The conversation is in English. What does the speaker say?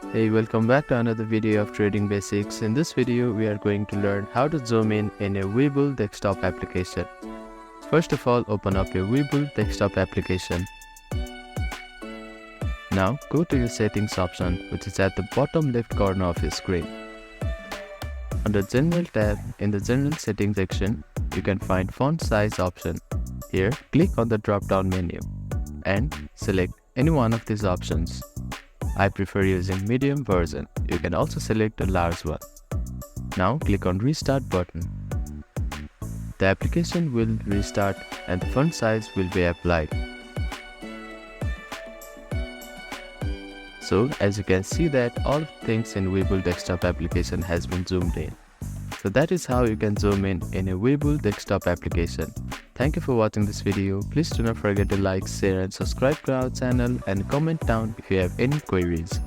Hey, welcome back to another video of Trading Basics. In this video, we are going to learn how to zoom in a Webull desktop application. First of all, open up your Webull desktop application. Now, go to your settings option, which is at the bottom left corner of your screen. Under General tab, in the General Settings section, you can find Font Size option. Here, click on the drop-down menu and select any one of these options. I prefer using medium version. You can also select a large one. Now click on Restart button. The application will restart and the font size will be applied. So as you can see that all things in Webull desktop application has been zoomed in. So that is how you can zoom in a Webull desktop application. Thank you for watching this video. Please do not forget to like, share and subscribe to our channel and comment down if you have any queries.